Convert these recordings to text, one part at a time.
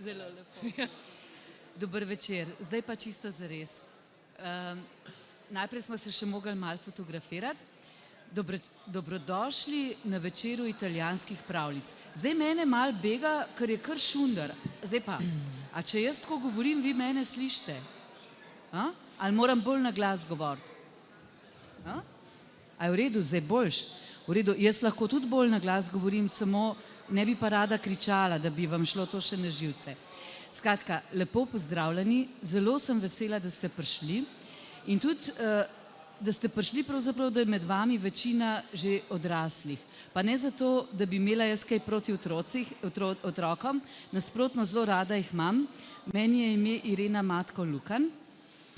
Zelo lepo. Dober večer. Zdaj pa čisto zares. Najprej smo se še mogli malo fotografirati. Dobrodošli na večeru italijanskih pravljic. Zdaj mene malo bega, ker je kar šundar. Zdaj pa, a če jaz tako govorim, vi mene slišite? Ali moram bolj na glas govoriti? A je v redu, zdaj boljš? V redu, jaz lahko tudi bolj na glas govorim, samo ne bi pa rada kričala, da bi vam šlo to še na živce. Skratka, lepo pozdravljeni, zelo sem vesela, da ste prišli in tudi, da ste prišli pravzaprav, da je med vami večina že odraslih. Pa ne zato, da bi imela jaz kaj proti otrokom, nasprotno zelo rada jih imam. Meni je ime Irena Matko Lukan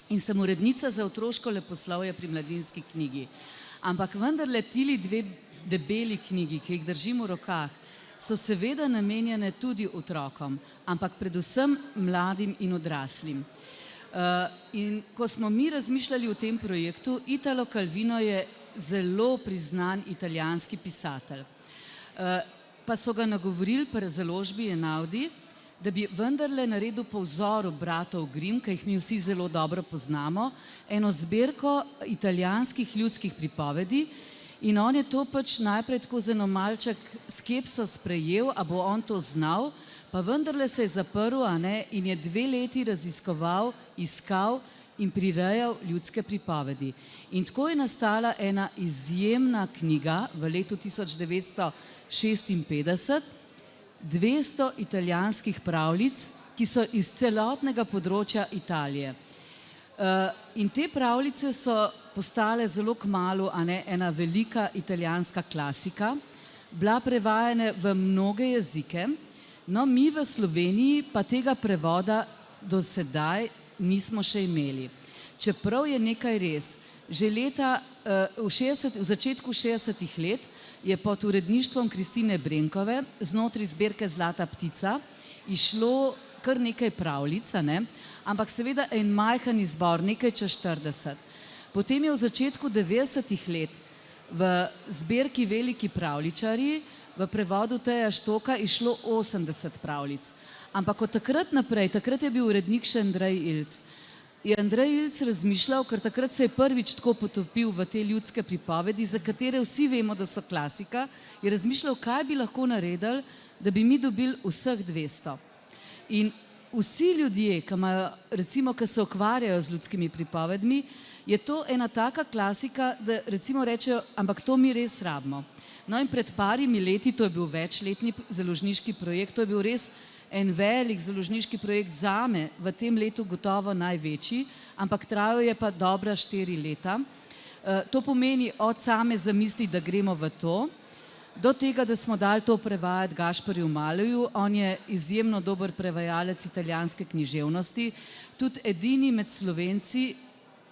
in sem urednica za otroško leposlovje pri Mladinski knjigi. Ampak vendarle tili dve debeli knjigi, ki jih držim v rokah, so seveda namenjene tudi otrokom, ampak predvsem mladim in odraslim. In ko smo mi razmišljali o tem projektu, Italo Calvino je zelo priznan italijanski pisatelj. Pa so ga nagovorili pri založbi Einaudi, da bi vendarle naredil po vzoru bratov Grimm, ki jih mi vsi zelo dobro poznamo, eno zbirko italijanskih ljudskih pripovedi. In on je to pač najprej tako z eno malček skepso sprejel, a bo on to znal, pa vendarle se je zaprl, in je 2 leti raziskoval, iskal in prirejal ljudske pripovedi. In tako je nastala ena izjemna knjiga v letu 1956, 200 italijanskih pravljic, ki so iz celotnega področja Italije. In te pravljice so postale zelo kmalu ena velika italijanska klasika, bila prevajana v mnoge jezike, no mi v Sloveniji pa tega prevoda do sedaj nismo še imeli. Čeprav je nekaj res, že leta v začetku 60-ih let je pod uredništvom Kristine Brenkove znotraj zbirke Zlata ptica išlo kar nekaj pravljic, ampak seveda en majhen izbor, nekaj čez 40. Potem je v začetku 90-ih let v zbirki Veliki pravljičarji v prevodu Teja Štoka išlo 80 pravljic. Ampak od takrat naprej, takrat je bil urednik še Andrej Ilc. Je Andrej Ilc razmišljal, ker takrat se je prvič tako potopil v te ljudske pripovedi, za katere vsi vemo, da so klasika, je razmišljal, kaj bi lahko naredili, da bi mi dobili vseh 200. In vsi ljudje, ki se ukvarjajo z ljudskimi pripovedmi, je to ena taka klasika, da recimo rečejo, ampak to mi res rabimo. No in pred parimi leti, to je bil večletni založniški projekt, to je bil res en velik založniški projekt zame, v tem letu gotovo največji, ampak trajal je pa dobra 4 leta. To pomeni od same zamisli, da gremo v to, do tega, da smo dali to prevajati Gašperju Maleju. On je izjemno dober prevajalec italijanske književnosti, tudi edini med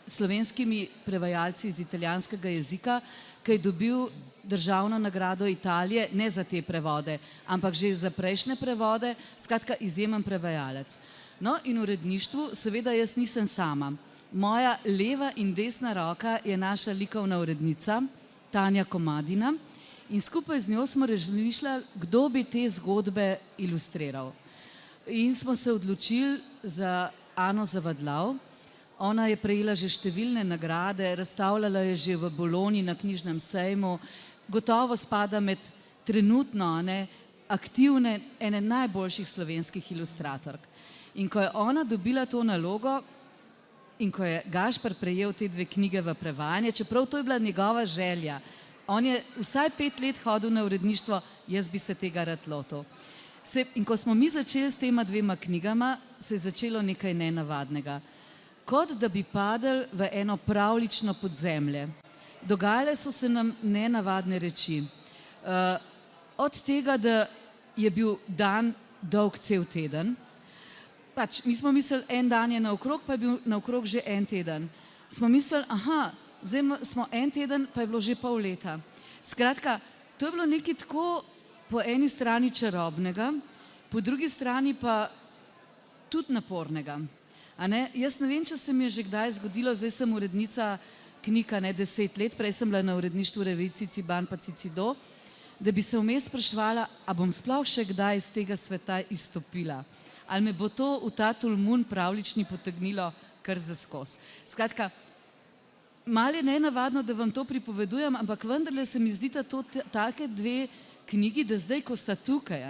slovenskimi prevajalci iz italijanskega jezika, ki je dobil državno nagrado Italije, ne za te prevode, ampak že za prejšnje prevode, skratka izjemen prevajalec. No in v uredništvu, seveda jaz nisem sama. Moja leva in desna roka je naša likovna urednica, Tanja Komadina, in skupaj z njo smo razmišljali, kdo bi te zgodbe ilustriral. In smo se odločili za Ano Zavadlav. Ona je prejela že številne nagrade, razstavljala je že v Bologni na knjižnem sejmu, gotovo spada med trenutno aktivne ene najboljših slovenskih ilustratork. In ko je ona dobila to nalogo in ko je Gašper prejel te 2 knjige v prevajanje, čeprav to je bila njegova želja, on je vsaj 5 let hodil na uredništvo, jaz bi se tega rad lotil. In ko smo mi začeli s tema 2 knjigama, se je začelo nekaj nenavadnega. Kot da bi padli v eno pravljično podzemlje. Dogajale so se nam nenavadne reči. Od tega, da je bil dan dolg cel teden, pač mi smo mislili, en dan je naokrog, pa je bil naokrog že en teden. Smo mislili, zdaj smo en teden, pa je bilo že pol leta. Skratka, to je bilo nekaj tako po eni strani čarobnega, po drugi strani pa tudi napornega. Jaz ne vem, če se mi je že kdaj zgodilo, zdaj sem urednica knjig 10 let, prej sem bila na uredništvu revij Ciciban pa Cicido, da bi se vmes spraševala, a bom sploh še kdaj iz tega sveta izstopila. Ali me bo to v ta tolmun pravlični potegnilo kar za skozi. Skratka, malo je nenavadno, da vam to pripovedujem, ampak vendarle se mi zdita to take dve knjigi, da zdaj, ko sta tukaj,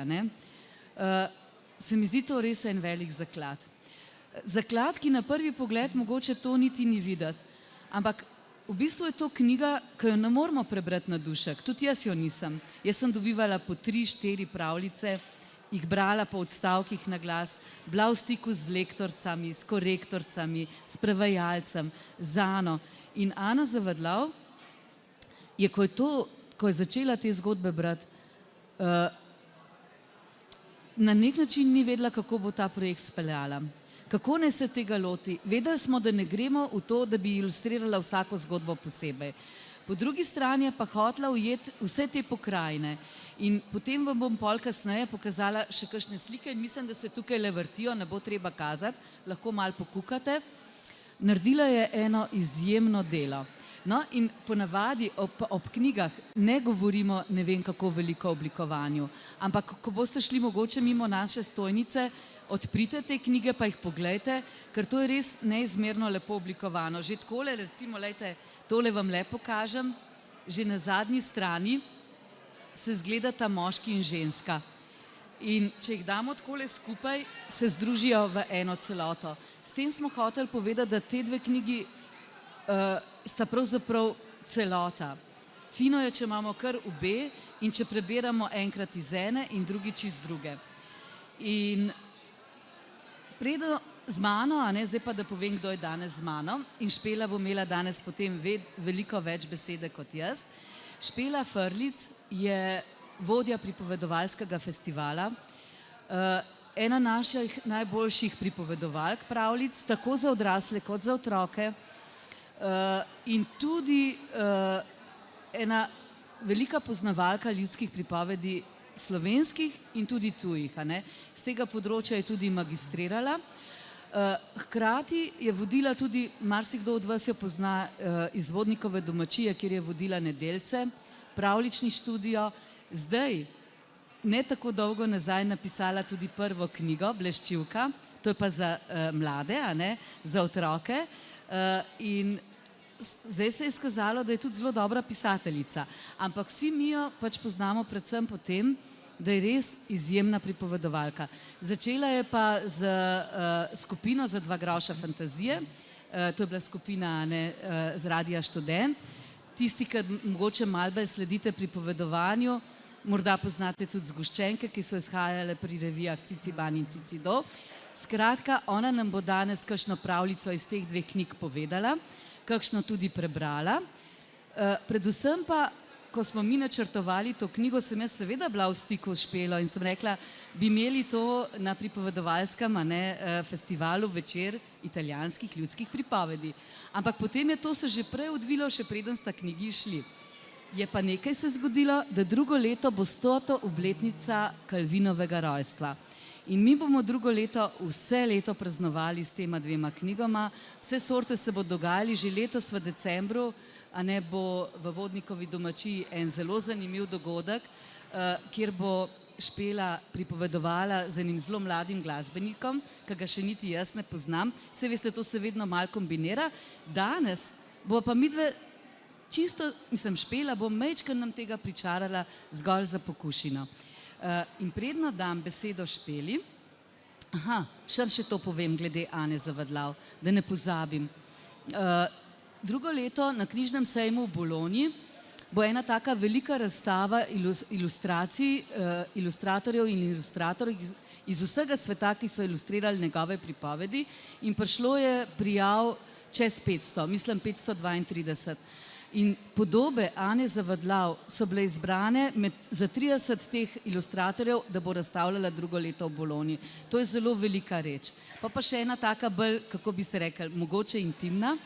se mi zdi to res en velik zaklad. Zaklad, ki na prvi pogled mogoče to niti ni videti, ampak v bistvu je to knjiga, ki jo ne moramo prebrati na dušek. Tudi jaz jo nisem. Jaz sem dobivala po 3-4 pravljice, jih brala po odstavkih na glas, bila v stiku z lektorcami, s korektorcami, s prevajalcem, z Ano. In Ana Zavadlav je, ko je začela te zgodbe brati, na nek način ni vedela, kako bo ta projekt speljala. Kako ne se tega loti? Vedeli smo, da ne gremo v to, da bi ilustrirala vsako zgodbo posebej. Po drugi strani je pa hotela ujeti vse te pokrajine. In potem vam bom pol kasneje pokazala še kakšne slike in mislim, da se tukaj le vrtijo, ne bo treba kazati, lahko malo pokukate. Naredila je eno izjemno delo. No, in ponavadi ob knjigah ne govorimo ne vem kako veliko o oblikovanju, ampak ko boste šli mogoče mimo naše stojnice, odprite te knjige pa jih poglejte, ker to je res neizmerno lepo oblikovano. Že takole, recimo, lejte, tole vam lepo kažem, že na zadnji strani se zgledata moški in ženska. In če jih damo takole skupaj, se združijo v eno celoto. S tem smo hoteli povedati, da te dve knjigi sta pravzaprav celota. Fino je, če imamo kar obe in če preberamo enkrat iz ene in drugič iz druge. In predo z mano, zdaj pa da povem, kdo je danes z mano, in Špela bo imela danes potem veliko več besede kot jaz. Špela Frljic je vodja pripovedovalskega festivala, ena naših najboljših pripovedovalk pravljic, tako za odrasle kot za otroke, in tudi ena velika poznavalka ljudskih pripovedi slovenskih in tudi tujih. Z tega področja je tudi magistrirala. Hkrati je vodila tudi, marsikdo od vas jo pozna iz Vodnikove domačije, kjer je vodila Nedeljce, pravljični študio, zdaj, ne tako dolgo nazaj, napisala tudi prvo knjigo, Bleščivka, to je pa za mlade, za otroke, in zdaj se je izkazalo, da je tudi zelo dobra pisateljica, ampak vsi mi jo pač poznamo predvsem po tem, da je res izjemna pripovedovalka. Začela je pa z skupino za 2 groša fantazije, to je bila skupina z Radia Študent. Tisti, ki mogoče malo bolj sledite pripovedovanju, morda poznate tudi zgoščenke, ki so izhajale pri revijah Ciciban in Cicido. Skratka, ona nam bo danes kakšno pravljico iz teh 2 knjig povedala, kakšno tudi prebrala. Predvsem pa, ko smo mi načrtovali to knjigo, sem jaz seveda bila v stiku s Špelo in sem rekla, bi imeli to na pripovedovalskem festivalu večer italijanskih ljudskih pripovedi. Ampak potem je to se že prej odvilo, še preden sta knjigi šli. Je pa nekaj se zgodilo, da drugo leto bo 100. obletnica Calvinovega rojstva. In mi bomo drugo leto vse leto praznovali s tema 2 knjigama. Vse sorte se bo dogajali, že letos v decembru, bo v Vodnikovi domačiji en zelo zanimiv dogodek, kjer bo Špela pripovedovala z enim zelo mladim glasbenikom, ki ga še niti jaz ne poznam. Saj veste, to se vedno malo kombinira. Danes bo pa midve čisto, Špela bo majčkeno nam tega pričarala zgolj za pokušino. In predno dam besedo Špeli, še to povem glede Ane Zavadlav, da ne pozabim. Drugo leto na knjižnem sejmu v Bologni bo ena taka velika razstava ilustracij, ilustratorjev in ilustratorjev iz vsega sveta, ki so ilustrirali njegove pripovedi, in prišlo je prijav čez 500, 532. In podobe Ane Zavadlav so bile izbrane za 30 teh ilustratorjev, da bo razstavljala drugo leto v Bologni. To je zelo velika reč. Pa še ena taka bolj, kako bi se rekli, mogoče intimna.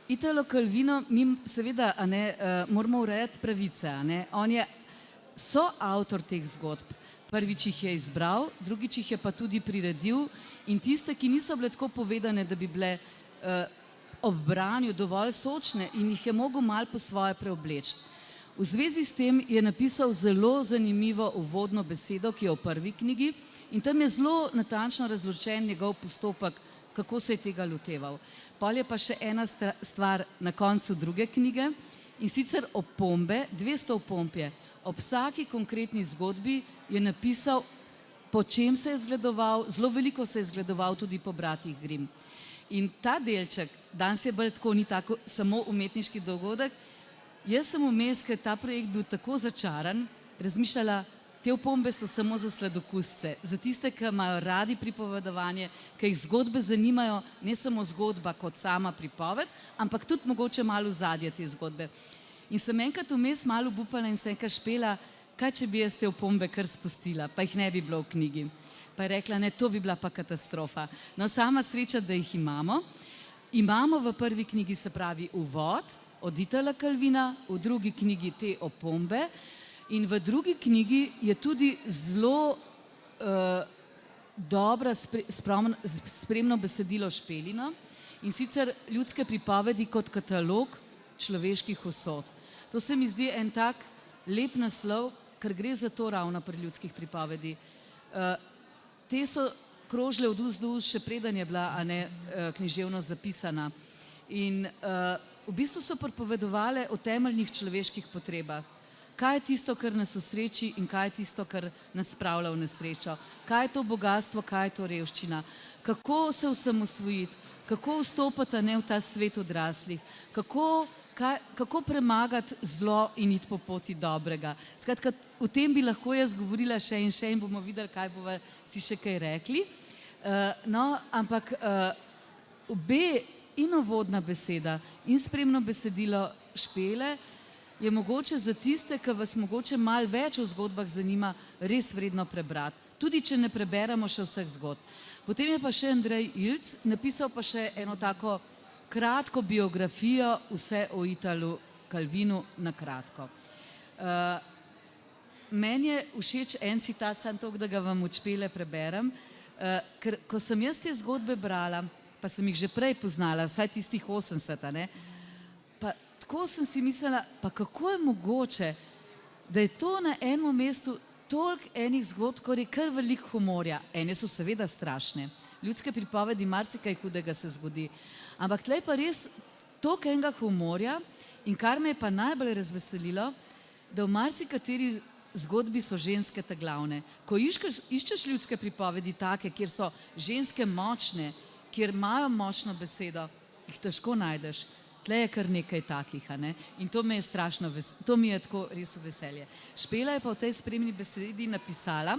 Italo Calvino, mi seveda moramo urejati pravice. On je soavtor teh zgodb. Prvič jih je izbral, drugič jih je pa tudi priredil, in tiste, ki niso bile tako povedane, da bi bile ob branju dovolj sočne in jih je mogel malo po svoje preobleči. V zvezi s tem je napisal zelo zanimivo uvodno besedo, ki je v prvi knjigi in tam je zelo natančno razločen njegov postopek, kako se je tega loteval. Pol je pa še ena stvar na koncu druge knjige in sicer opombe, 200 opomb je. Ob vsaki konkretni zgodbi je napisal, po čem se je zgledoval, zelo veliko se je zgledoval tudi po bratih Grimm. In ta delček, danes je bolj tako, ni tako samo umetniški dogodek, jaz sem vmes, ker ta projekt bil tako začaran, razmišljala, te opombe so samo za sladokusce, za tiste, ki imajo radi pripovedovanje, ki jih zgodbe zanimajo, ne samo zgodba kot sama pripoved, ampak tudi mogoče malo ozadje te zgodbe. In sem enkrat vmes malo obupala in sem enkrat Špela, kaj če bi jaz te opombe kar spustila, pa jih ne bi bilo v knjigi. Pa je rekla, ne, to bi bila pa katastrofa. No, sama sreča, da jih imamo. Imamo v prvi knjigi, se pravi, uvod od Itala Calvina, v drugi knjigi te opombe in v drugi knjigi je tudi zelo dobra spremno besedilo Špelino in sicer ljudske pripovedi kot katalog človeških usod. To se mi zdi en tak lep naslov, ker gre za to ravno pri ljudskih pripovedi. Te so krožile od ust do ust, še preden je bila književno zapisana. In v bistvu so pripovedovale o temeljnih človeških potrebah. Kaj je tisto, kar nas osreči in kaj je tisto, kar nas spravlja v nesrečo. Kaj je to bogatstvo, kaj je to revščina. Kako se osamosvojiti, kako vstopati v ta svet odraslih, kako premagati zlo in iti po poti dobrega. Skratka, o tem bi lahko jaz govorila še in bomo videli, kaj bova si še kaj rekli. No, ampak obe in uvodna beseda in spremno besedilo Špele je mogoče za tiste, ki vas mogoče malo več o zgodbah zanima, res vredno prebrati. Tudi, če ne preberemo še vseh zgodb. Potem je pa še Andrej Ilc napisal pa še eno tako kratko biografijo vse o Italu Calvinu na kratko. Meni je všeč en citat, samo toliko, da ga vam od Špele preberem, ker ko sem jaz te zgodbe brala, pa sem jih že prej poznala, vsaj tistih 80, pa tako sem si mislila, pa kako je mogoče, da je to na enem mestu toliko enih zgodb, ko je kar veliko humorja. Ene so seveda strašne. Ljudske pripovedi, marsikaj hudega se zgodi. Ampak tlej pa res toliko enega humorja in kar me je pa najbolj razveselilo, da v marsikateri zgodbi so ženske te glavne. Ko iščeš ljudske pripovedi take, kjer so ženske močne, kjer imajo močno besedo, jih težko najdeš. Tle je kar nekaj takih, in to me je strašno, to mi je tako res veselje. Špela je pa v tej spremni besedi napisala,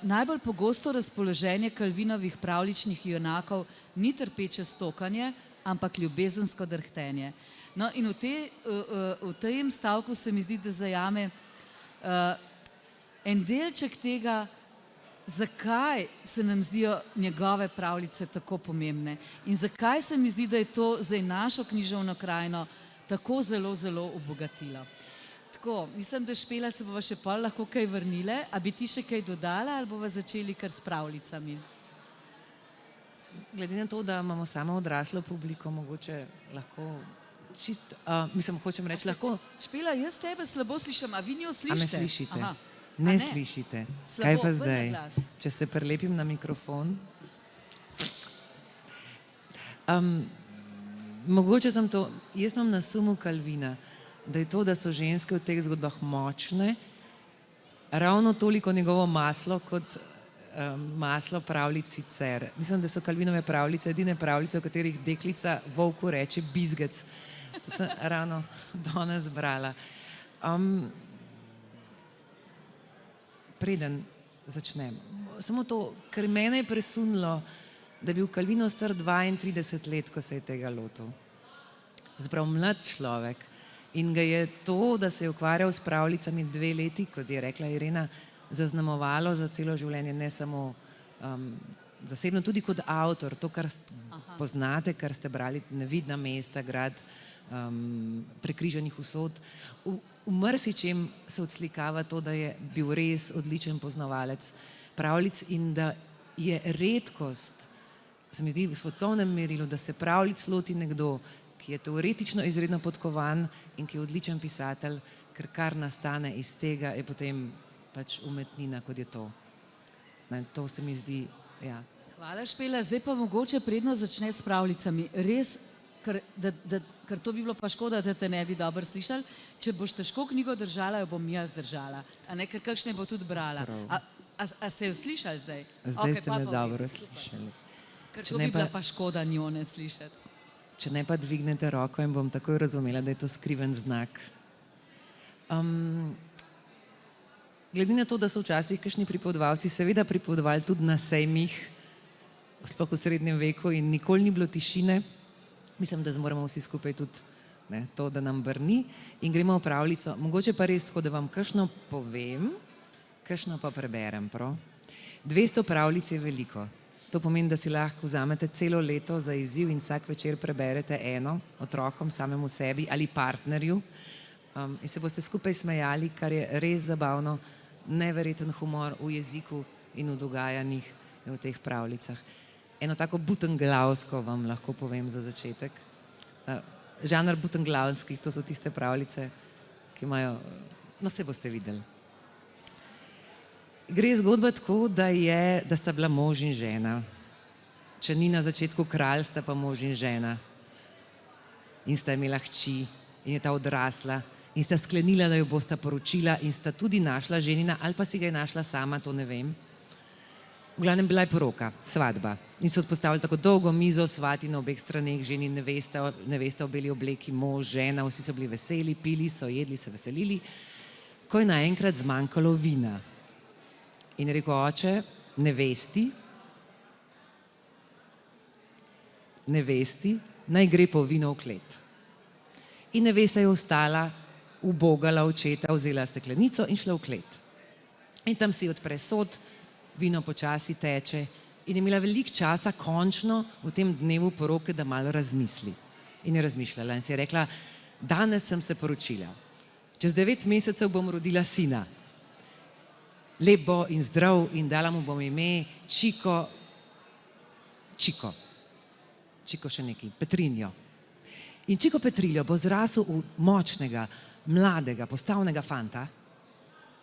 najbolj pogosto razpoloženje Calvinovih pravljičnih junakov ni trpeče stokanje, ampak ljubezensko drhtenje. No in v tem stavku se mi zdi, da zajame en delček tega, zakaj se nam zdijo njegove pravljice tako pomembne in zakaj se mi zdi, da je to zdaj našo književno krajino tako zelo, zelo obogatilo. Tako, mislim, da Špela se bova še pol lahko kaj vrnile, a bi ti še kaj dodala ali bova začeli kar s pravljicami? Glede na to, da imamo samo odraslo publiko, mogoče lahko hočem reči, lahko... Špela, jaz tebe slabo slišim, a vi njo slišite? A me slišite? Ne slišite. Kaj pa zdaj? Če se prelepim na mikrofon. Mogoče sem to, jaz imam na sumu Calvina, da je to, da so ženske v teh zgodbah močne, ravno toliko njegovo maslo, kot maslo pravljic sicer. Mislim, da so Calvinove pravljice edine pravljice, v katerih deklica volku reče bizgec. To sem ravno danes brala. Preden začnem. Samo to, ker mene je presunilo, da je bil Calvino star 32 let, ko se je tega lotil. Zaprav mlad človek. In ga je to, da se je ukvarjal s pravljicami 2 leti, kot je rekla Irena, zaznamovalo za celo življenje, ne samo zasebno, tudi kot avtor. To, kar poznate, kar ste brali, Nevidna mesta, Grad prekrižanih usod. V marsičem se odslikava to, da je bil res odličen poznavalec pravljic in da je redkost, se mi zdi v svetovnem merilu, da se pravljic loti nekdo, ki je teoretično izredno podkovan in ki je odličen pisatelj, ker kar nastane iz tega, je potem pač umetnina, kot je to. Ne, to se mi zdi, ja. Hvala, Špela. Zdaj pa mogoče predno začne s pravljicami. Res, ker to bi bilo pa škoda, da te ne bi dobro slišali. Če boš težko knjigo držala, jo bom jaz držala. A ne, ker kakšne bo tudi brala. A se jo slišali zdaj? Zdaj Okej, ste pa me povej. dobro slišali. Ker Če to ne bi bila pa- pa škoda njo ne slišati. Če ne pa dvignete roko in bom takoj razumela, da je to skriven znak. Glede na to, da so včasih kakšni pripovedovalci seveda pripovedovali tudi na sejmih, sploh v srednjem veku in nikoli ni bilo tišine, mislim, da moramo vsi skupaj tudi to, da nam brni in gremo v pravljico. Mogoče pa res tako, da vam kakšno povem, kakšno pa preberem, prav? 200 pravljic je veliko. To pomeni, da si lahko vzamete celo leto za izziv in vsak večer preberete eno otrokom, samemu sebi ali partnerju in se boste skupaj smejali, kar je res zabavno, neverjeten humor v jeziku in v dogajanjih v teh pravljicah. Eno tako butenglavsko vam lahko povem za začetek. Žanr butenglavskih, to so tiste pravljice, ki imajo, no se boste videli. Gre zgodba tako, da sta bila mož in žena. Če ni na začetku kralj, sta pa mož in žena. In sta imela hči in je ta odrasla in sta sklenila, da jo bosta poročila in sta tudi našla ženina, ali pa si ga je našla sama, to ne vem. V glavnem bila je poroka, svadba. In so postavili tako dolgo mizo, svati na obeh straneh, ženi nevesta v beli obleki, mož, žena, vsi so bili veseli, pili so, jedli, se veselili. Ko je naenkrat zmanjkalo vina. In je rekel oče nevesti, naj gre po vino v klet. In nevesta je ostala, ubogala očeta, vzela steklenico in šla v klet. In tam si odpre sod, vino počasi teče in je imela veliko časa končno v tem dnevu poroke, da malo razmisli. In je razmišljala in si je rekla, danes sem se poročila, čez 9 mesecev bom rodila sina. Lep bo in zdrav in dala mu bom ime Čiko še neki, Petrinjo. In Čiko Petriljo bo zrasel v močnega, mladega, postavnega fanta.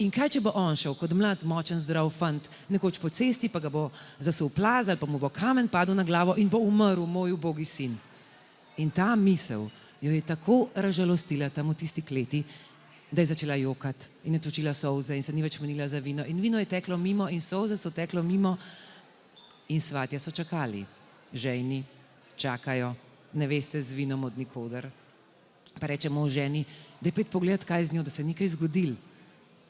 In kaj, če bo on šel kot mlad, močen, zdrav fant, nekoč po cesti, pa ga bo zasul plaz ali pa mu bo kamen padel na glavo in bo umrl moj ubogi sin. In ta misel jo je tako razžalostila tam v tisti kleti, da je začela jokati in je točila solze in se ni več menila za vino. In vino je teklo mimo in solze so teklo mimo in svatje so čakali. Žejni čakajo, neveste z vinom od nikoder. Pa reče mož ženi, da je pet pogled, kaj z njo, da se ni kaj zgodil.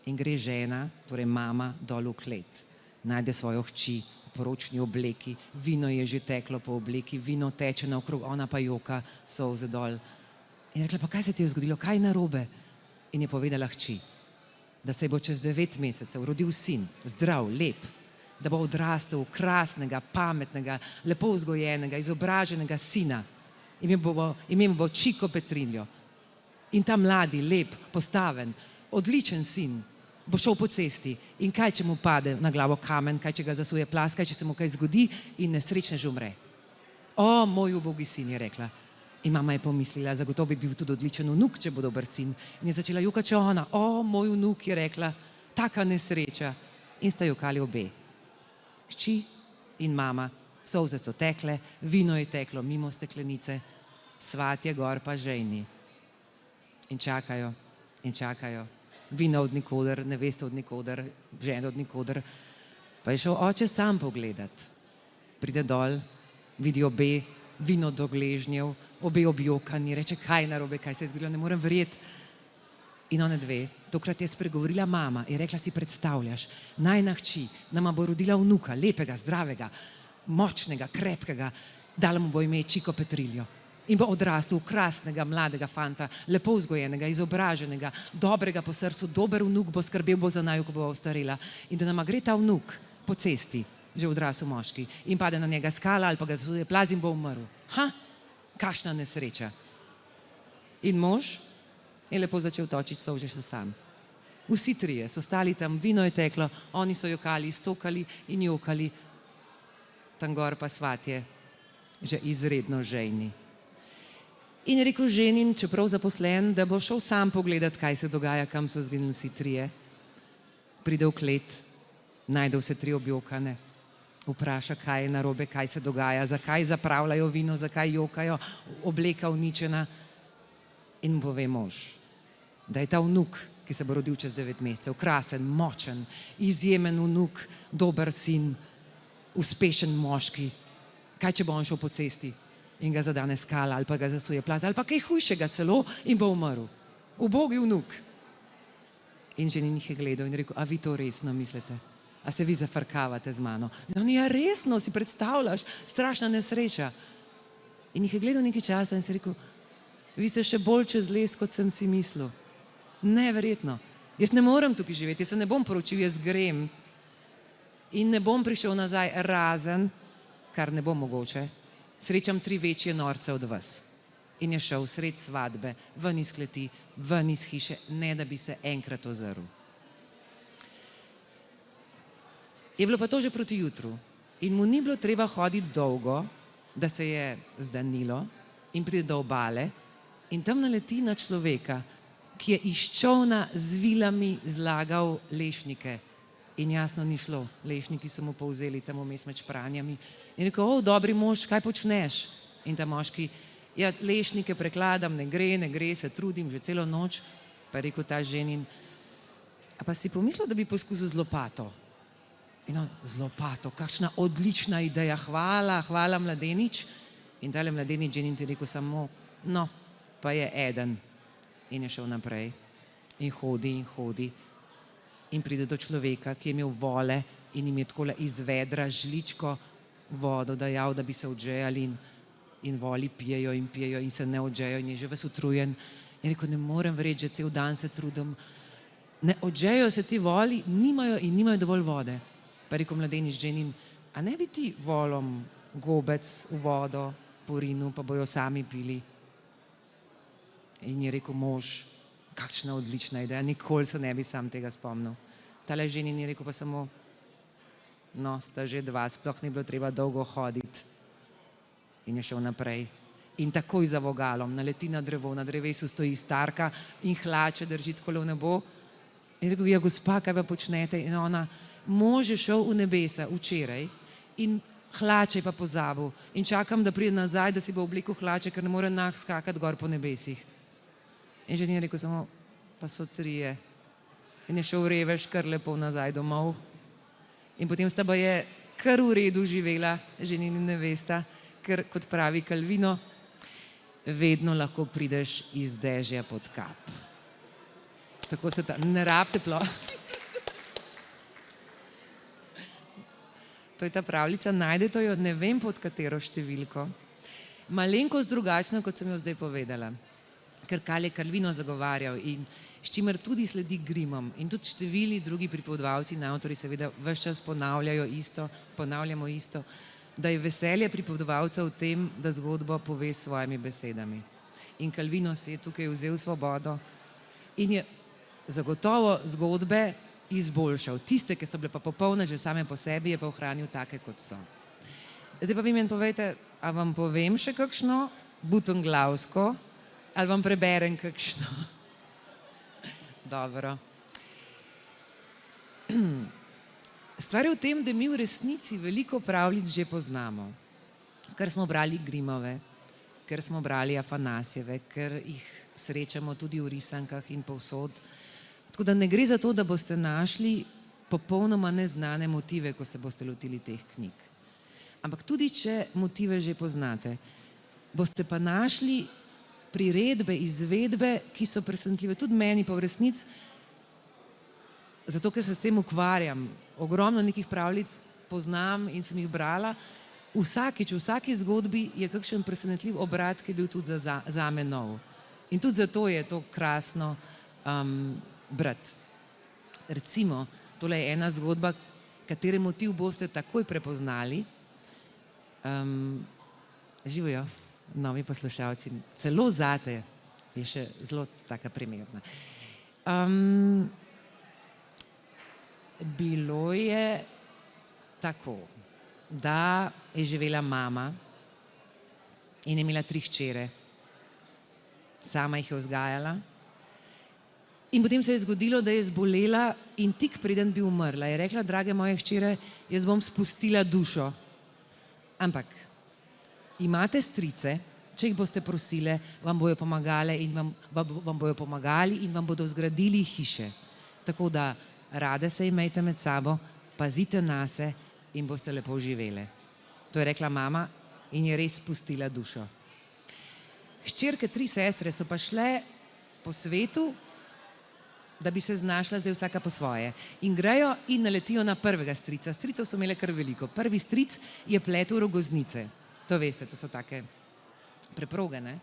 In gre žena, torej mama, dol v klet. Najde svojo hči v poročni obleki, vino je že teklo po obleki, vino teče naokrog, ona pa joka, solze dol. In je rekla, pa kaj se ti je zgodilo, kaj je narobe? In je povedala hči, da se bo čez 9 mesecev rodil sin, zdrav, lep, da bo odrastel v krasnega, pametnega, lepo vzgojenega, izobraženega sina. Ime mu bo Čiko Petrinjo. In ta mladi, lep, postaven, odličen sin bo šel po cesti in kaj, če mu pade na glavo kamen, kaj, če ga zasuje plaz, kaj, če se mu kaj zgodi in nesrečnež umre. O, moj ubogi sin, je rekla. In mama je pomislila, zagotovo bi bil tudi odličen vnuk, če bo dober sin. In je začela jokati še ona. O, moj vnuk, je rekla, taka nesreča. In sta jokali obe. Hči in mama, solze so tekle, vino je teklo mimo steklenice, svat je gor pa žejni. In čakajo, in čakajo. Vino od nikoder, nevesta od nikoder, žena od nikoder. Pa je šel oče sam pogledat. Pride dol, vidi obe, vino do gležnjev, obe objokani, reče, kaj narobe, kaj se je zgodilo, ne morem verjeti. In one dve, tokrat je spregovorila mama in rekla, si predstavljaš, najina hči nama bo rodila vnuka, lepega, zdravega, močnega, krepkega, dala mu bo ime Čiko Petriljo. In bo odrastel v krasnega, mladega fanta, lepo vzgojenega, izobraženega, dobrega po srcu, dober vnuk bo, skrbel bo za naju, ko bo ostarela. In da nama gre ta vnuk po cesti, že odrasel moški, in pade na njega skala ali pa ga zasuje plaz in bo umrl. Kakšna nesreča. In mož je lepo začel točiti solže še sam. Vsi trije so stali tam, vino je teklo, oni so jokali, stokali in jokali. Tam gor pa svatje, že izredno žejni. In je rekel ženin, čeprav zaposlen, da bo šel sam pogledat, kaj se dogaja, kam so zginili vsi trije. Pride v klet, najde vse tri objokane, vpraša, kaj je narobe, kaj se dogaja, zakaj zapravljajo vino, zakaj jokajo, obleka uničena. In mu pove mož, da je ta vnuk, ki se bo rodil čez 9 mesecev, krasen, močen, izjemen vnuk, dober sin, uspešen moški. Kaj, če bo on šel po cesti in ga zadane skala ali pa ga zasuje plaz ali pa kaj hujšega celo in bo umrl. Ubogi vnuk. In ženin jih je gledal in rekel, a vi to resno mislite? A se vi zafrkavate z mano? In on, ja, resno, si predstavljaš, strašna nesreča. In jih je gledal nekaj časa in si rekel, vi ste še bolj čez les, kot sem si mislil. Neverjetno. Jaz ne morem tukaj živeti, jaz se ne bom poročil, jaz grem in ne bom prišel nazaj, razen, kar ne bo mogoče, srečam 3 večje norce od vas. In je šel sred svadbe, ven iz kleti, ven iz hiše, ne da bi se enkrat ozrl. Je bilo pa to že proti jutru in mu ni bilo treba hoditi dolgo, da se je zdanilo in pride do obale in tam naleti na človeka, ki je iz čolna z vilami zlagal lešnike. In jasno ni šlo, lešniki so mu povzeli tam vmes med špranjami. In rekel, o, dobri mož, kaj počneš? In ta moški, ja, lešnike prekladam, ne gre, se trudim že celo noč. Pa je rekel ta ženin, a pa si pomislil, da bi poskusil z lopato? In on, z lopato, kakšna odlična ideja, hvala mladenič. In tale mladenič ženin ti rekel samo, no, pa je eden. In je šel naprej in hodi. In pride do človeka, ki je imel vole in jim je takole iz vedra žličko vodo dajal, da bi se odžejali in voli pijejo in se ne odžejo in je že ves utrujen. In rekel, ne morem verjeti, že cel dan se trudim. Ne odžejo se ti voli, nimajo dovolj vode. Pa je rekel mladenič ženin, a ne bi ti volom gobec v vodo porinil, pa bojo sami pili. In je rekel mož, kakšna odlična ideja, nikoli se ne bi sam tega spomnil. Tale ženin je rekel pa samo, no, sta že 2, sploh ni bilo treba dolgo hoditi. In je šel naprej. In takoj za vogalom naleti na drevo, na drevesu stoji starka in hlače drži takole v nebo. In rekel, ja, gospa, kaj pa počnete? In ona, mož je šel v nebesa včeraj in hlače je pa pozabil. In čakam, da pride nazaj, da si bo oblekel hlače, ker ne more nah skakati gor po nebesih. In ženin je rekel samo, pa so 3. In je šel revež kar lepo nazaj domov. In potem sta baje kar v redu živela, ženin in nevesta, ker kot pravi Calvino, vedno lahko prideš iz dežja pod kap. Tako se ne rabite To je ta pravljica, najdete jo, ne vem pod katero številko. Malenkost drugačno, kot sem jo zdaj povedala. Ker je Calvino zagovarjal in s čimer tudi sledi Grimmom in tudi številni drugi pripovedovalci in avtorji seveda ves čas ponavljamo isto, da je veselje pripovedovalca v tem, da zgodbo pove s svojimi besedami. In Calvino si je tukaj vzel svobodo in je zagotovo zgodbe izboljšal. Tiste, ki so bile pa popolne že same po sebi, je pa ohranil take, kot so. Zdaj pa vi meni povejte, a vam povem še kakšno butonglavsko, ali vam preberem kakšno? Dobro. Stvar je v tem, da mi v resnici veliko pravljic že poznamo. Ker smo brali Grimmove, ker smo brali Afanasjeve, ker jih srečamo tudi v risankah in povsod. Tako da ne gre za to, da boste našli popolnoma neznane motive, ko se boste lotili teh knjig. Ampak tudi, če motive že poznate, boste pa našli priredbe, izvedbe, ki so presenetljive. Tudi meni pa v resnici, zato ker se s tem ukvarjam, ogromno nekih pravljic poznam in sem jih brala, vsakič, v vsaki zgodbi je kakšen presenetljiv obrat, ki je bil tudi zame nov. In tudi zato je to krasno brati. Recimo, tole je ena zgodba, katere motiv boste takoj prepoznali. Živijo novi poslušalci, celo zate je še zelo taka primerna. Bilo je tako, da je živela mama in je imela 3 hčere. sama jih je vzgajala. In potem se je zgodilo, da je zbolela in tik preden bi umrla. Je rekla, drage moje hčere, jaz bom spustila dušo. Ampak imate strice, če jih boste prosile, vam bojo pomagale in vam bojo pomagali in vam bodo zgradili hiše. Tako da rade se imejte med sabo, pazite nase in boste lepo živele. To je rekla mama in je res spustila dušo. Hčerke, 3 sestre so pa šle po svetu, da bi se znašla zdaj vsaka po svoje. In grejo in naletijo na prvega strica. Stricov so imele kar veliko. Prvi stric je pletel rogoznice. To veste, to so take preproge, ne?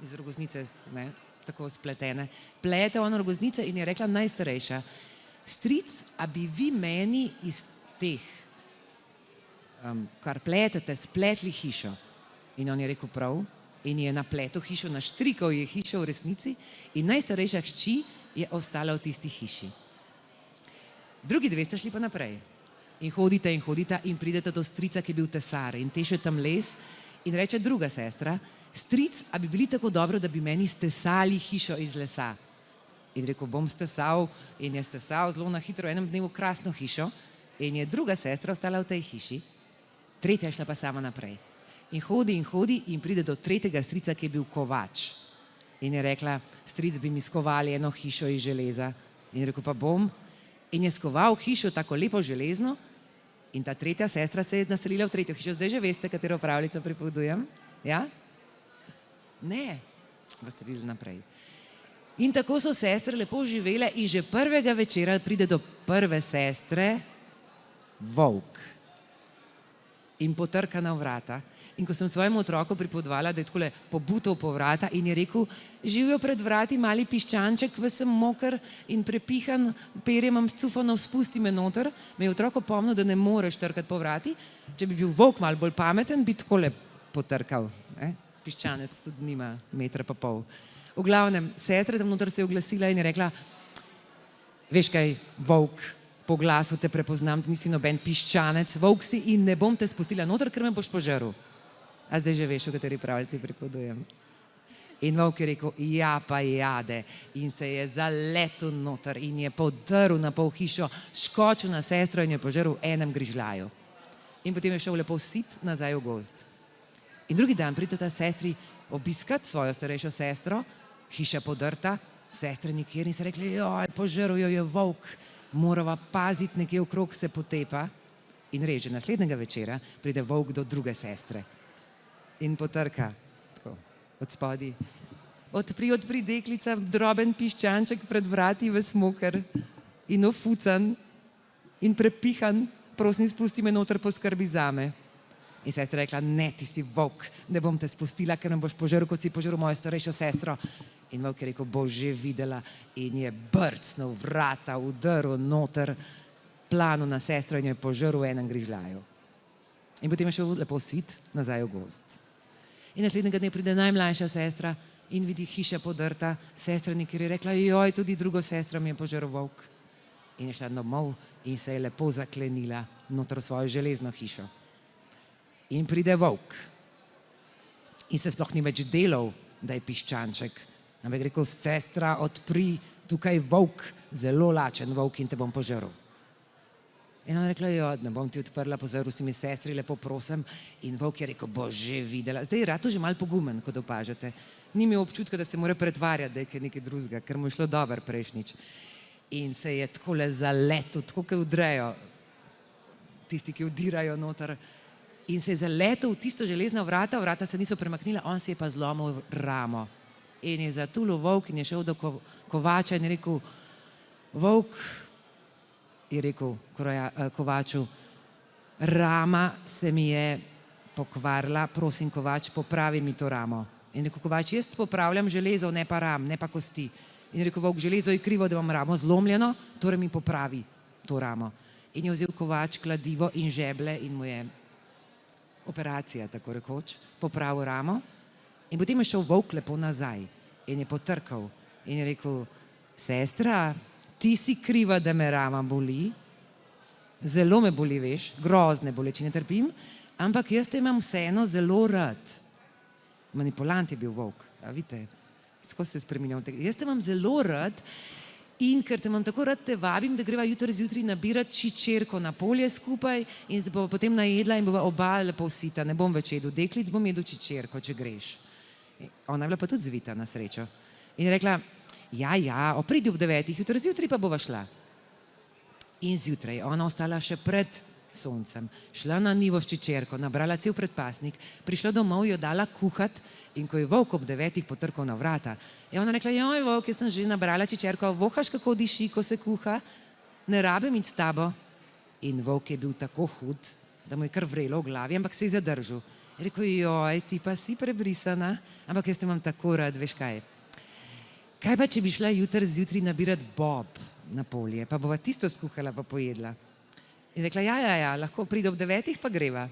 Iz rogoznice, ne? Tako spletene. Plete on rogoznice in je rekla najstarejša, stric, a bi vi meni iz teh, kar pletete, spletli hišo? In on je rekel prav in je napletel hišo, naštrikal je hišo v resnici in najstarejša hči je ostala v tisti hiši. Drugi 2 sta šli pa naprej. In hodite in pridete do strica, ki je bil tesar in teše tam les in reče druga sestra, stric, a bi bili tako dobro, da bi meni stesali hišo iz lesa? In rekel, bom stesal in je stesal zelo na hitro enem dnevu krasno hišo in je druga sestra ostala v tej hiši, tretja je šla pa sama naprej. In hodi in pride do tretjega strica, ki je bil kovač. In je rekla, stric, bi mi skovali eno hišo iz železa. In je rekel, pa bom. In je skoval hišo tako lepo železno in ta tretja sestra se je naselila v tretjo hišo. Zdaj že veste, katero pravljico pripovedujem? Ja? Ne, boste videli naprej. In tako so sestre lepo živele in že prvega večera pride do prve sestre volk in potrka na vrata. In ko sem svojemu otroku pripovedovala, da je takole pobutal po vrata in je rekel, živijo pred vrati mali piščanček, ves sem moker in prepihan, perje imam scufano, spusti me noter, me je otrok opomnil, da ne moreš trkati po vrati, če bi bil volk malo bolj pameten, bi takole potrkal. Piščanec tudi nima 1,5 metra. V glavnem, sestra tam noter se je oglasila in je rekla, veš kaj, volk, po glasu te prepoznam, nisi noben piščanec, volk si in ne bom te spustila noter, ker me boš požrl. A zdaj že veš, o kateri pravljici pripovedujem. In volk je rekel, ja pa jade. In se je zaletel noter in je podrl na pol hišo, skočil na sestro in je požrl v enem grižljaju. In potem je šel lepo sit nazaj v gozd. In drugi dan prideta sestri obiskat svojo starejšo sestro, hiša podrta, sestre nikjer in se rekli, joj, požrl jo je volk, morava paziti, nekje okrog se potepa. In reže, naslednjega večera pride volk do druge sestre. In potrka, tako, od spodi. Odpri deklica, droben piščanček pred vrati, ves moker in ofucan in prepihan, prosim, spusti me noter, poskrbi zame. In sestra rekla, ne, ti si volk, ne bom te spustila, ker me boš požrl, kot si požrl mojo starejšo sestro. In volk je rekel, boš že videla in je brcnil vrata, udrl noter, planu na sestro in jo je požrl v enem grižljaju. In potem je šel lepo sit nazaj v gozd. In naslednjega dne pride najmlajša sestra in vidi hiša podrta, sestra nikjer je rekla, joj, tudi drugo sestro mi je požrl volk. In je šla domov in se je lepo zaklenila noter v svojo železno hišo. In pride volk. In se sploh ni več delal, da je piščanček. Ampak rekel, sestra, odpri, tukaj volk, zelo lačen volk in te bom požrl. In on je rekla, jo, ne bom ti odprla, pozoril si mi sestri, lepo prosim. In volk je rekel, boš že videla. Zdaj je rado že malo pogumen, kot opažate. Ni imel občutka, da se mora pretvarjati, da je nekaj drugega, ker mu je šlo dobro prejšnjič. In se je takole zaletel, tako kot vdrejo tisti, ki vdirajo noter. In se je zaletel v tisto železna vrata, vrata se niso premaknila, on si je pa zlomil ramo. In je zatulil volk in je šel do kovača in je rekel, volk, je rekel kovaču, rama se mi je pokvarila, prosim kovač, popravi mi to ramo. In je rekel kovač, jaz popravljam železo, ne pa ram, ne pa kosti. In je rekel volk, železo je krivo, da imam ramo zlomljeno, torej mi popravi to ramo. In je vzel kovač kladivo in žeblje in mu je operacija, tako rekoč, popravil ramo. In potem je šel volk lepo nazaj in je potrkal in je rekel, sestra, ti si kriva, da me rama boli, zelo me boli, veš, grozne bolečine trpim, ampak jaz te imam vseeno zelo rad. Manipulant je bil volk, a vidite, skozi se spreminjam. Jaz te imam zelo rad in ker te imam tako rad, te vabim, da greva jutri zjutraj nabirati čičerko na polje skupaj in se bova potem najedla in bova oba lepo sita. Ne bom več jedel deklic, bom jedel čičerko, če greš. Ona je bila pa tudi zvita na srečo. In je rekla, ja, pridi ob 9, jutri zjutraj pa bova šla. In zjutraj je ona ostala še pred soncem, šla na njivo s čičerko, nabrala cel predpasnik, prišla domov, jo dala kuhat in ko je volk ob 9 potrkal na vrata, je ona rekla, joj volk, jaz sem že nabrala čičerko, vohaš kako diši, ko se kuha, ne rabim iti s tabo. In volk je bil tako hud, da mu je kar vrelo v glavi, ampak se je zadržal. Je rekel, joj, ti pa si prebrisana, ampak jaz te imam tako rad, veš kaj. Kaj pa, če bi šla jutri zjutraj nabirati bob na polje, pa bova tisto skuhala pa pojedla. In rekla, ja, lahko pride ob 9, pa greva.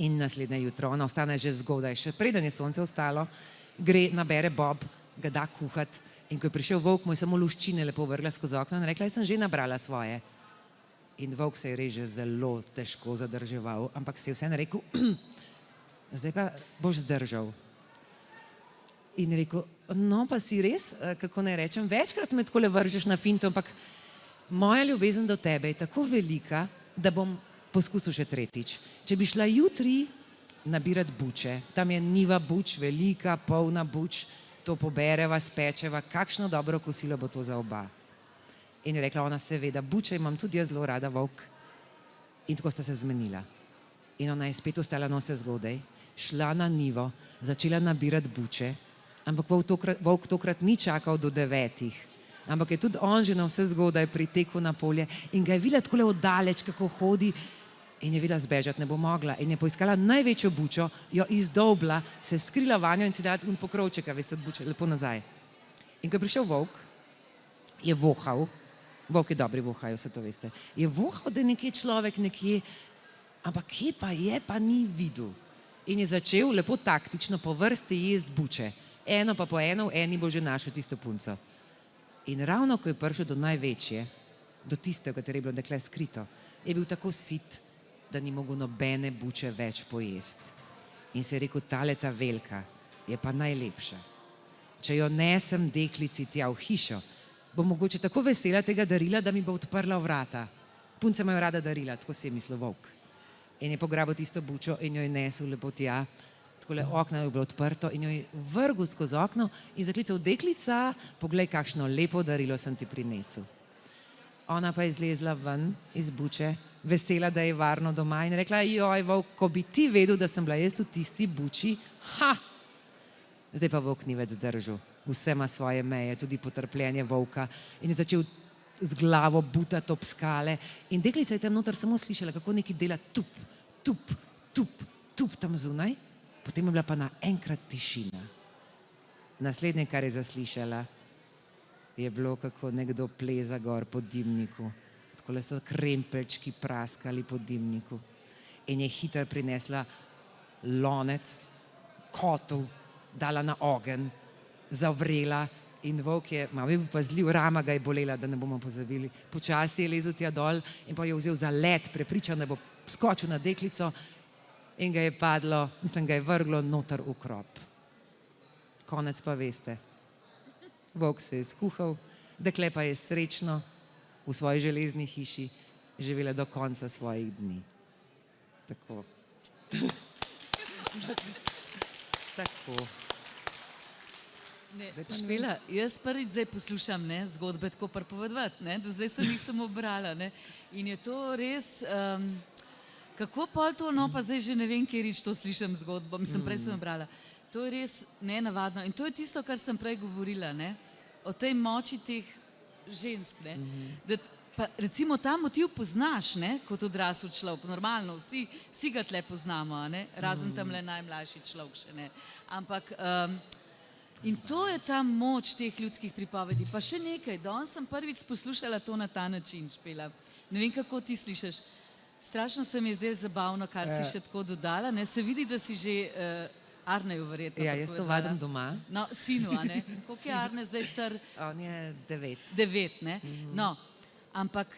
In naslednje jutro, ona ostane že zgodaj, še preden je sonce ostalo, gre, nabere bob, ga da kuhat in ko je prišel volk, mu je samo luščine lepo vrgla skozi okno in rekla, jaz sem že nabrala svoje. In volk se je res že zelo težko zadrževal, ampak se je vseeno rekel, zdaj pa boš zdržal. In je rekel, no pa si res, kako naj rečem, večkrat me takole vržeš na finto, ampak moja ljubezen do tebe je tako velika, da bom poskusil še tretjič. Če bi šla jutri nabirati buče, tam je njiva buč, velika, polna buč, to pobereva, spečeva, kakšno dobro kosilo bo to za oba. In je rekla ona, seveda, buče imam tudi jaz zelo rada, volk. In tako sta se zmenila. In ona je spet ostala nose zgodaj, šla na njivo, začela nabirati buče, ampak volk tokrat ni čakal do 9, ampak je tudi on že na vse zgodaj pritekel na polje in ga je videla takole oddaleč, kako hodi in je videla zbežati ne bo mogla in je poiskala največjo bučo, jo izdolbla, se skrila vanjo in si dala un pokrovček, veste, od buče, lepo nazaj. In ko je prišel volk, je vohal, volki dobri vohajo, vse to veste, je vohal, da je nekje človek nekje, ampak kje pa je, pa ni videl. In je začel lepo taktično po vrsti jesti buče. Eno pa po eno, v eni bo že našel tisto punco. In ravno, ko je prišel do največje, do tiste, v kateri je bilo dekle skrito, je bil tako sit, da ni mogel nobene buče več pojesti. In se je rekel, tale ta velika je pa najlepša. Če jo nesem deklici tja v hišo, bo mogoče tako vesela tega darila, da mi bo odprla vrata. Punce imajo rada darila, tako si je mislil volk. In je pograbil tisto bučo in jo je nesel lepo tja, takole okno je bilo odprto in jo je vrgel skozi okno in zaklical, deklica, poglej, kakšno lepo darilo sem ti prinesel. Ona pa je izlezla ven iz buče, vesela, da je varno doma in rekla, joj, volk, ko bi ti vedel, da sem bila jaz v tisti buči, Zdaj pa volk ni več zdržal, vse ima svoje meje, tudi potrpljenje volka in je začel z glavo butati ob skale in deklica je tam noter samo slišala, kako neki dela tup, tup, tup, tup tam zunaj, potem je bila pa naenkrat tišina. Naslednje, kar je zaslišala, je bilo, kako nekdo pleza gor po dimniku. Takole so krempeljčki praskali po dimniku. In je hitro prinesla lonec, kotel, dala na ogenj, zavrela in volk je, malo je bil pazljiv, rama ga je bolela, da ne bomo pozabili. Počasi je lezel tja dol in pa je vzel za let, prepričan, da bo skočil na deklico in ga je padlo, mislim, ga je vrglo noter v krop. Konec pa veste. Volk se je skuhal, dekle pa je srečno v svoji železni hiši živela do konca svojih dni. Tako. Tako. Špela, jaz prvič zdaj poslušam zgodbe tako pripovedovati, do zdaj sem jih samo brala in je to res, kako pol to, no pa zdaj že ne vem, kjerič to slišim zgodbo, mislim, prej sem brala. To je res nenavadno in to je tisto, kar sem prej govorila, o tej moči teh žensk, da pa recimo ta motiv poznaš, kot odrasel človek, normalno, vsi ga tle poznamo, razen tam le najmlajši človek še ne, ampak in to je ta moč teh ljudskih pripovedi. Pa še nekaj, danes sem prvič poslušala to na ta način, Špela. Ne vem, kako ti slišiš. Strašno se mi je zdaj zabavno, kar si še tako dodala. Se vidi, da si že Arneju verjetno. Ja, jaz to vadim doma. No, sinu, koliko je Arne zdaj star? On je 9. 9, No, ampak,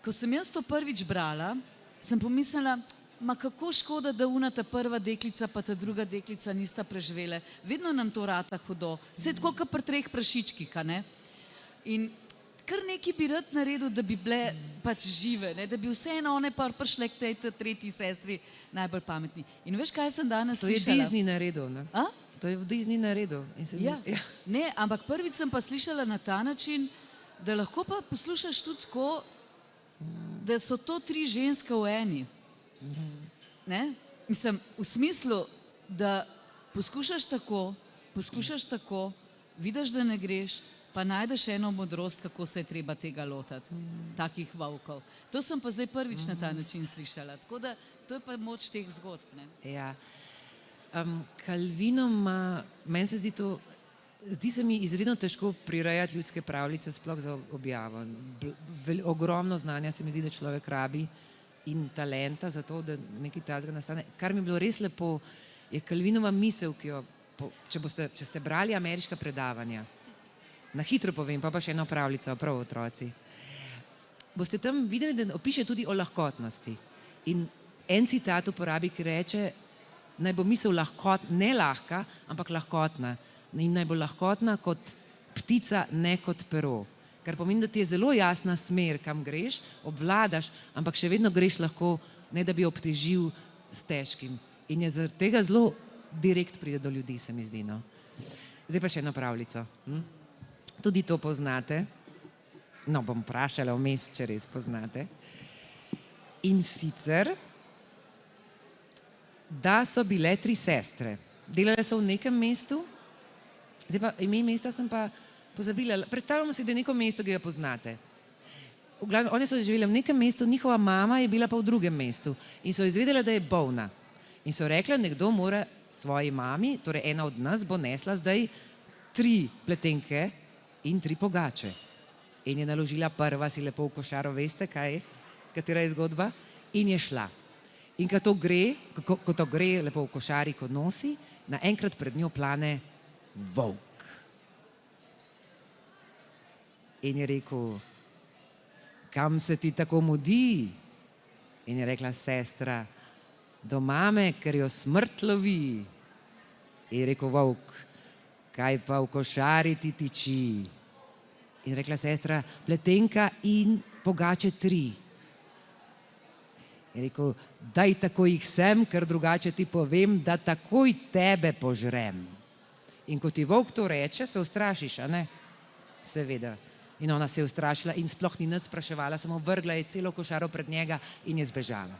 ko sem jaz to prvič brala, sem pomislila, ma kako škoda, da una ta prva deklica pa ta druga deklica nista preživele. Vedno nam to rata hudo. Vse tako, kot pri treh prašičkih, a ne? In kar nekaj bi rad naredil, da bi bile pač žive, ne? Da bi vseeno one pa prišle k tej tretji sestri najbolj pametni. In veš, kaj sem danes To je slišala? Disney naredil, ne? A? To je v Disney naredil. Ja. Ne, ampak prvič sem pa slišala na ta način, da lahko pa poslušaš tudi tako, da so to tri ženske v eni. Ne? Mislim, v smislu, da poskušaš tako, vidiš, da ne greš, pa najdeš eno modrost, kako se je treba tega lotati, takih volkov. To sem pa zdaj prvič na ta način slišala, tako da to je pa moč teh zgodb. Ne? Ja. Calvinoma, meni se zdi se mi izredno težko prirejati ljudske pravljice, sploh za objavo. Ogromno znanja se mi zdi, da človek rabi in talenta za to, da nekaj takega nastane. Kar mi je bilo res lepo, je Calvinova misel, ki jo, če ste brali ameriška predavanja, na hitro povem, pa še eno pravljico, prav otroci, boste tam videli, da opiše tudi o lahkotnosti. In en citat uporabi, ki reče, naj bo misel ne lahka, ampak lahkotna. In naj bo lahkotna kot ptica, ne kot pero. Kar pomeni, da ti je zelo jasna smer, kam greš, obvladaš, ampak še vedno greš lahko, ne da bi obtežil s težkim. In je zaradi tega zelo direkt pride do ljudi, se mi zdi. No. Zdaj pa še eno pravljico. Tudi to poznate. No, bom vprašala vmes, če res poznate. In sicer, da so bile tri sestre. Delale so v nekem mestu, zdaj pa ime mesta sem pa pozabila. Predstavljamo si, da je neko mesto, ki ga poznate. V glavnem, one so živele v nekem mestu, njihova mama je bila pa v drugem mestu in so izvedela, da je bolna. In so rekla, nekdo mora svoji mami, torej ena od nas, bo nesla zdaj 3 pletenke in 3 pogače. In je naložila prva si lepo v košaro, veste, katera je zgodba? In je šla. In ko to gre lepo v košari, ko nosi, naenkrat pred njo plane volk. In je rekel, kam se ti tako mudi? In je rekla sestra, do mame, ker jo smrt lovi. In je rekel volk, kaj pa v košari ti tiči? In je rekla sestra, pletenka in pogače 3. In je rekel, daj tako jih sem, ker drugače ti povem, da takoj tebe požrem. In ko ti volk to reče, se ustrašiš, a ne? Seveda. In ona se je ustrašila in sploh ni nič spraševala, samo vrgla je celo košaro pred njega in je zbežala.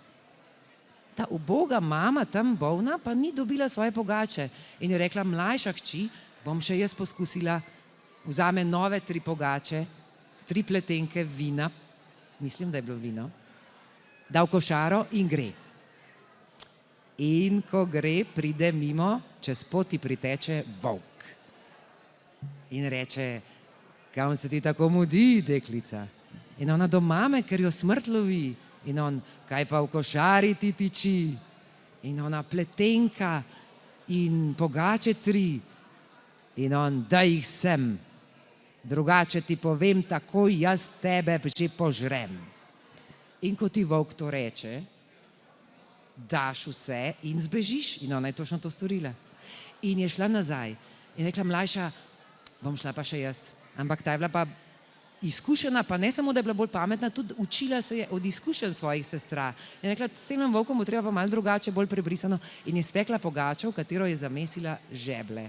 Ta uboga mama, tam bolna, pa ni dobila svoje pogače. In je rekla, mlajša hči, bom še jaz poskusila, vzame nove 3 pogače, 3 pletenke vina, mislim, da je bilo vino, da v košaro in gre. In ko gre, pride mimo, čez pot ti priteče volk. In reče, kam se ti tako mudi, deklica? In ona do mame, ker jo smrt lovi. In on, kaj pa v košari ti tiči? In ona, pletenka in pogače 3. In on, daj jih sem, drugače ti povem, takoj jaz tebe že požrem. In ko ti volk to reče, daš vse in zbežiš. In ona je točno to storila. In je šla nazaj. In rekla, mlajša, bom šla pa še jaz. Ampak ta je bila pa izkušena, pa ne samo, da je bila bolj pametna, tudi učila se je od izkušenj svojih sestra. In rekla, s tem volkom bo treba pa malo drugače, bolj prebrisano. In je spekla pogačo, v katero je zamesila žeble.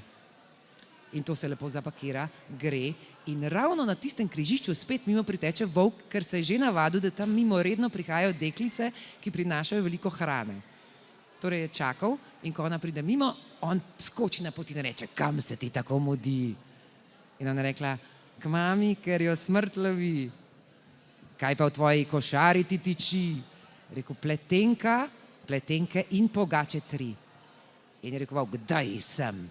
In to se lepo zapakira, gre in ravno na tistem križišču spet mimo priteče volk, ker se je že navadil, da tam mimo redno prihajajo deklice, ki prinašajo veliko hrane. Torej je čakal in ko ona pride mimo, on skoči na pot in reče, kam se ti tako mudi? In ona rekla, k mami, ker jo smrt lovi. Kaj pa v tvoji košari ti tiči? Rekel, pletenke in pogače 3. In je rekel, kdaj sem,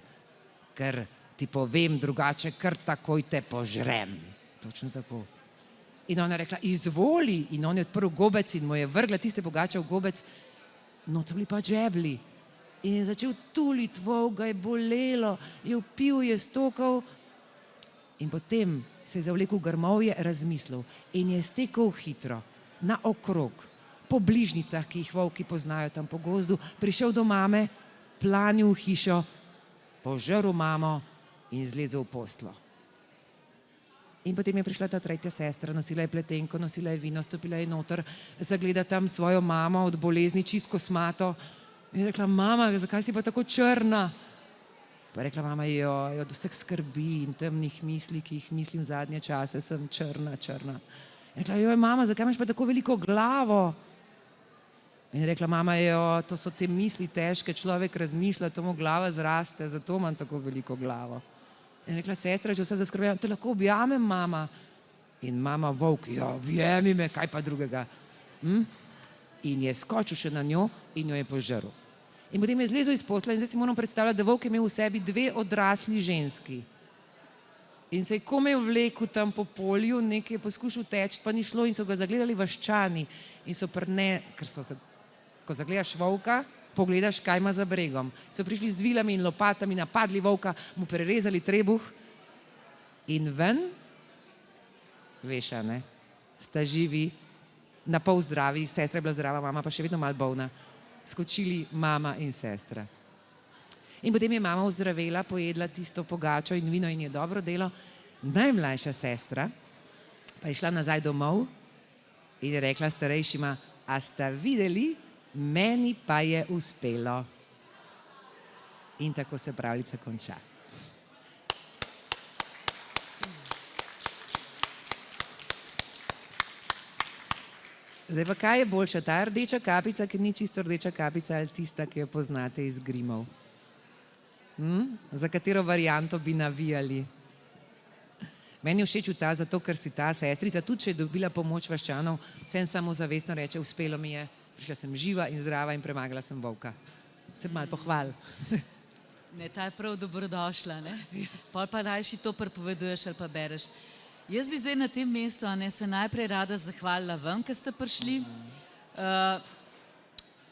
ker ti povem drugače, ker takoj te požrem. Točno tako. In ona je rekla, izvoli. In on je odprl gobec in mu je vrgla tiste pogače v gobec. No, to bili pa žebli. In je začel tuliti volk, ga je bolelo, je vpil, je stokal. In potem se je zavlekel v grmovje, razmislil in je stekel hitro, naokrog, po bližnicah, ki jih volki poznajo tam po gozdu, prišel do mame, planil v hišo, požrl mamo in zlezel v poslo. In potem je prišla ta tretja sestra, nosila je pletenko, nosila je vino, stopila je noter, zagleda tam svojo mamo od bolezni, čisto kosmato in je rekla, mama, zakaj si pa tako črna? Pa je rekla mama, od vseh skrbi in temnih misli, ki jih mislim zadnje čase, sem črna. Je rekla, mama, zakaj imaš pa tako veliko glavo? In je rekla mama, to so te misli težke, človek razmišlja, to mu glava zraste, zato imam tako veliko glavo. In je rekla sestra, že vse zaskrbljena, te lahko objamem, mama? In mama volk, objemi me, kaj pa drugega. In je skočil še na njo in jo je požrl. In potem je zlezel iz posla in zdaj si moram predstavljati, da volk je imel v sebi 2 odrasli ženski. In se je komaj vlekel tam po polju, nekaj je poskušal teči, pa ni šlo in so ga zagledali vaščani. In so ko zagledaš volka, pogledaš, kaj ima za bregom. So prišli z vilami in lopatami, napadli volka, mu prerezali trebuh in ven, veš, a ne, sta živi, na pol zdravi, sestra je bila zdrava, mama pa še vedno malo bolna. Skočili mama in sestra. In potem je mama ozdravela, pojedla tisto pogačo in vino in je dobro delo. Najmlajša sestra pa je šla nazaj domov in je rekla starejšima, a sta videli, meni pa je uspelo. In tako se pravljica konča. Zdaj pa kaj je boljša, ta rdeča kapica, ki ni čisto rdeča kapica, ali tista, ki jo poznate iz Grimov? Za katero varianto bi navijali? Meni je všeč ta, zato ker si ta sestrica, tudi če je dobila pomoč vaščanov, vsem samozavestno reče, uspelo mi je, prišla sem živa in zdrava in premagala sem volka. Se malo pohval. Ne, ta je prav dobrodošla, ne? Pol pa rajši to pripoveduješ ali pa bereš. Jaz bi zdaj na tem mestu se najprej rada zahvalila vam, ker ste prišli.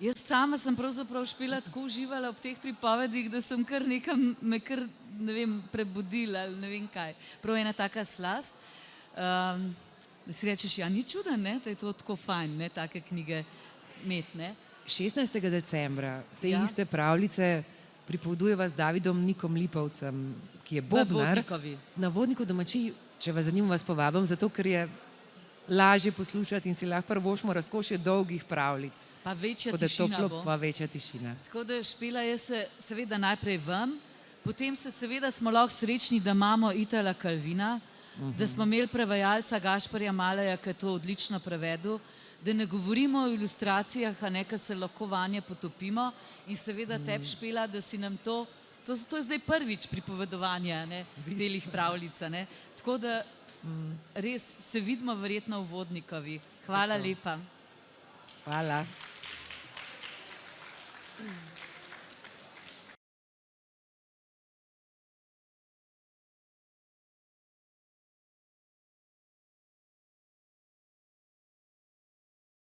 Jaz sama sem pravzaprav Špela tako uživala ob teh pripovedih, da sem kar nekam me kar, ne vem, prebudila ali ne vem kaj. Prav ena taka slast. Da si rečeš, ni čuden, ne, da je to tako fajn, ne, take knjige imeti, ne. 16. decembra te iste pravljice pripovedujeva z Davidom Nikom Lipovcem, ki je bobnar. Na Vodniku domačiji. Če vas zanima, vas povabim, zato ker je lažje poslušati in si lahko privoščimo razkošje dolgih pravljic. Pa večja tišina bo. Pa večja tišina. Tako da, Špela, jaz se seveda najprej vam, potem se seveda smo lahko srečni, da imamo Itala Calvina, da smo imeli prevajalca Gašparja Maleja, ki je to odlično prevedel, da ne govorimo o ilustracijah, ker se lahko vanje potopimo in seveda tebi, Špela, da si nam to je zdaj prvič pripovedovanje delih pravljic, ne. Tako da res se vidimo verjetno v Vodnikovi. Hvala lepa. Hvala.